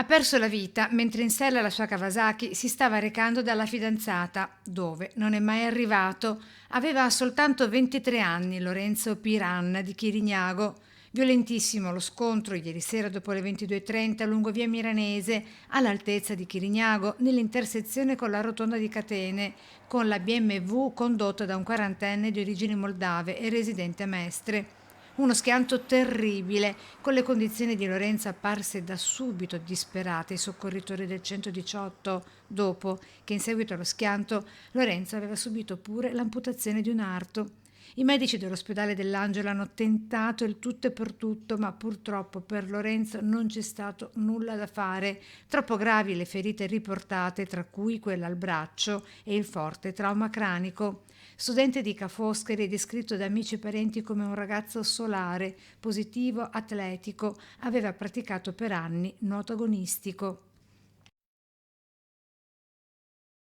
Ha perso la vita mentre in sella alla sua Kawasaki si stava recando dalla fidanzata, dove non è mai arrivato. Aveva soltanto 23 anni Lorenzo Piran di Chirignago. Violentissimo lo scontro ieri sera dopo le 22:30 lungo via Milanese, all'altezza di Chirignago, nell'intersezione con la rotonda di Catene, con la BMW condotta da un quarantenne di origini moldave e residente a Mestre. Uno schianto terribile, con le condizioni di Lorenzo apparse da subito disperate ai soccorritori del 118, dopo che in seguito allo schianto Lorenzo aveva subito pure l'amputazione di un arto. I medici dell'ospedale dell'Angelo hanno tentato il tutto e per tutto, ma purtroppo per Lorenzo non c'è stato nulla da fare. Troppo gravi le ferite riportate, tra cui quella al braccio e il forte trauma cranico. Studente di Ca' Foscari, è descritto da amici e parenti come un ragazzo solare, positivo, atletico, aveva praticato per anni nuoto agonistico.